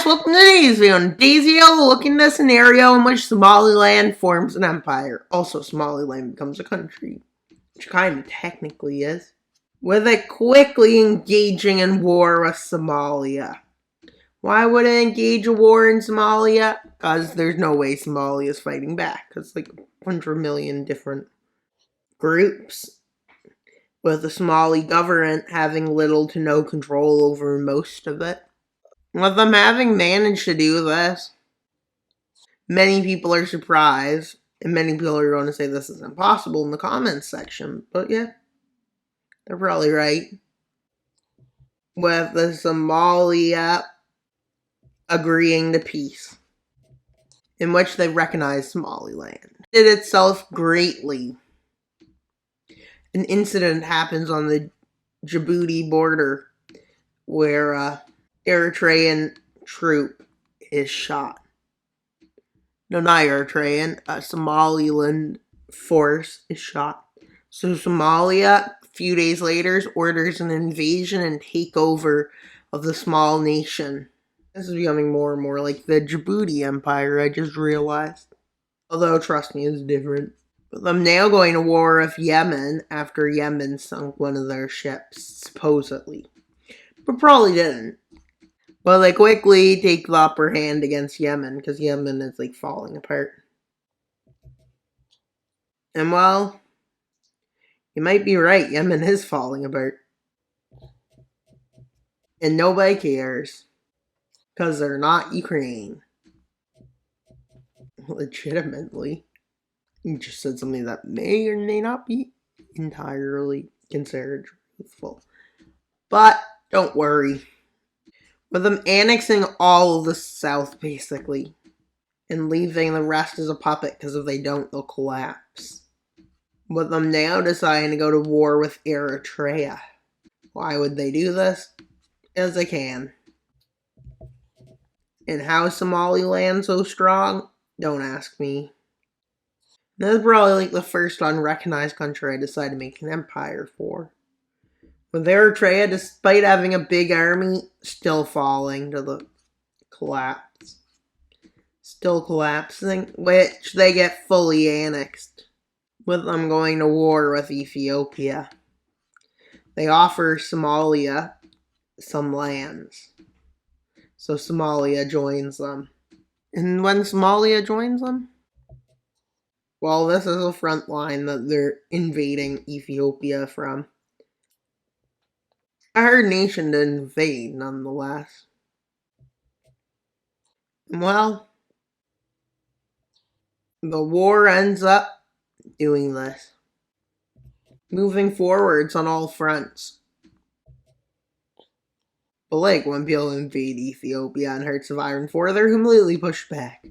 guys, welcome to today's video. In today's video, we'll look into a scenario in which Somaliland forms an empire. Also, Somaliland becomes a country, which kind of technically is, with it quickly engaging in war with Somalia. Why would it engage a war in Somalia? Because there's no way Somalia is fighting back. Because like 100 million different groups, with the Somali government having little to no control over most of it. With them having managed to do this, many people are surprised, and many people are going to say this is impossible in the comments section, but yeah, they're probably right. With the Somalia agreeing to peace, in which they recognize Somaliland. It itself greatly. An incident happens on the Djibouti border where Eritrean troop is shot. No, not Eritrean. A Somaliland force is shot. So Somalia, a few days later, orders an invasion and takeover of the small nation. This is becoming more and more like the Djibouti Empire, I just realized. Although, trust me, it's different. But I'm now going to war with Yemen after Yemen sunk one of their ships, supposedly. But probably didn't. But they quickly take the upper hand against Yemen, because Yemen is like falling apart. And well, you might be right, Yemen is falling apart. And nobody cares, because they're not Ukraine. Legitimately. You just said something that may or may not be entirely considered truthful. But don't worry. With them annexing all of the South, basically, and leaving the rest as a puppet, because if they don't, they'll collapse. With them now deciding to go to war with Eritrea. Why would they do this? As they can. And how is Somaliland so strong? Don't ask me. This is probably like the first unrecognized country I decided to make an empire for. With Eritrea, despite having a big army, still falling to the collapse. Still collapsing, which they get fully annexed. With them going to war with Ethiopia. They offer Somalia some lands. So Somalia joins them. And when Somalia joins them? Well, this is a front line that they're invading Ethiopia from. A hard nation to invade, nonetheless. Well, the war ends up doing this. Moving forwards on all fronts. But like, when people invade Ethiopia and Hearts of Iron 4, they're completely pushed back.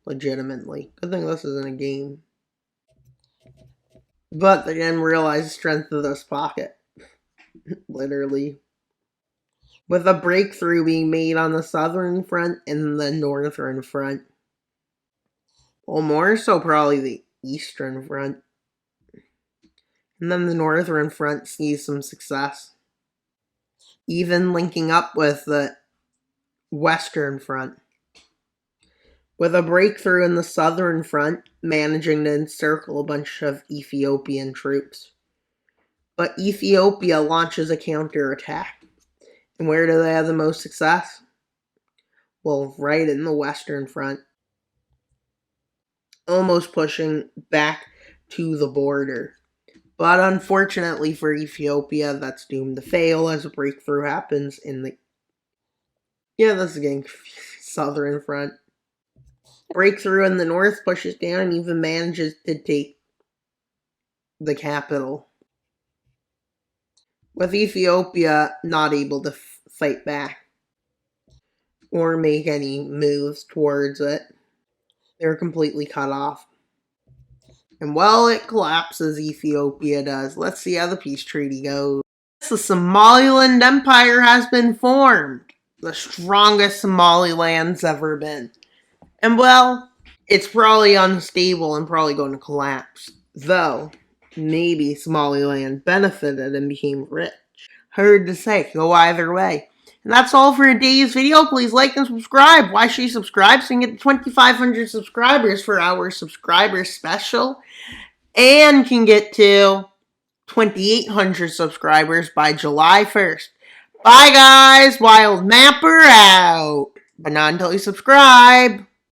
Legitimately. Good thing this isn't a game. But they didn't realize the strength of this pocket. Literally. With a breakthrough being made on the southern front and the northern front. Well, more so probably the eastern front. And then the northern front sees some success. Even linking up with the western front. With a breakthrough in the southern front, managing to encircle a bunch of Ethiopian troops. But Ethiopia launches a counterattack. And where do they have the most success? Well, right in the western front. Almost pushing back to the border. But unfortunately for Ethiopia, that's doomed to fail as a breakthrough happens in the... Yeah, this is getting southern front. Breakthrough in the north pushes down and even manages to take the capital. With Ethiopia not able to fight back or make any moves towards it. They're completely cut off. And while it collapses, Ethiopia does. Let's see how the peace treaty goes. The Somaliland Empire has been formed. The strongest Somaliland's ever been. And well, it's probably unstable and probably going to collapse. Though, maybe Somaliland benefited and became rich. Hard to say, go either way. And that's all for today's video. Please like and subscribe. Why should you subscribe? So you can get 2,500 subscribers for our subscriber special. And can get to 2,800 subscribers by July 1st. Bye guys, Wild Mapper out. But not until you subscribe.